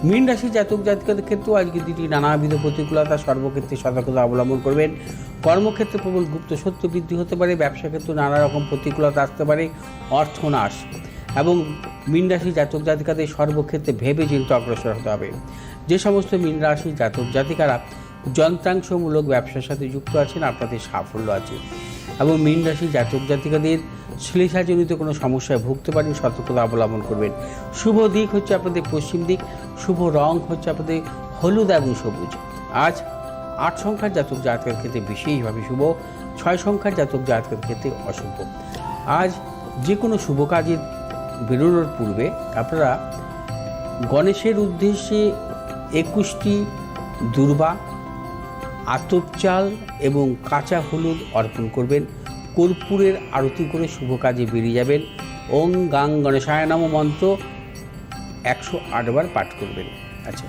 মীন রাশি জাতক জাতিকাদের ক্ষেত্রেও আজকের দিনটি নানাবিধ প্রতিকূলতা, সর্বক্ষেত্রে সতর্কতা অবলম্বন করবেন। কর্মক্ষেত্রে প্রবল গুপ্ত সত্য বৃদ্ধি হতে পারে, ব্যবসা ক্ষেত্রে নানা রকম প্রতিকূলতা আসতে পারে, অর্থনাশ। এবং মীন রাশি জাতক জাতিকাদের সর্বক্ষেত্রে ভেবে চিন্তে অগ্রসর হতে হবে। যে সমস্ত মীন রাশি জাতক জাতিকারা যন্ত্রাংশমূলক ব্যবসার সাথে যুক্ত আছেন, আপনাদের সাফল্য আছে। এবং মীন রাশি জাতক জাতিকাদের শ্লেষাজনিত কোনো সমস্যায় ভুগতে পারেন, সতর্কতা অবলম্বন করবেন। শুভ দিক হচ্ছে আপনাদের পশ্চিম দিক, শুভ রং হচ্ছে আপনাদের হলুদ এবং সবুজ। আজ 8 সংখ্যার জাতক জাতকের ক্ষেত্রে বিশেষভাবে শুভ, 6 সংখ্যার জাতক জাতকের ক্ষেত্রে অশুভ। আজ যে কোনো শুভ কাজে বেরোনোর পূর্বে আপনারা গণেশের উদ্দেশ্যে 21টি দূর্বা, আতপ চাল এবং কাঁচা হলুদ অর্পণ করবেন। কর্পূরের আরতি করে শুভ কাজে বেরিয়ে যাবেন। ওং গাং গণেশায় নমঃ মন্ত্র 108 বার পাঠ করবেন। আচ্ছা,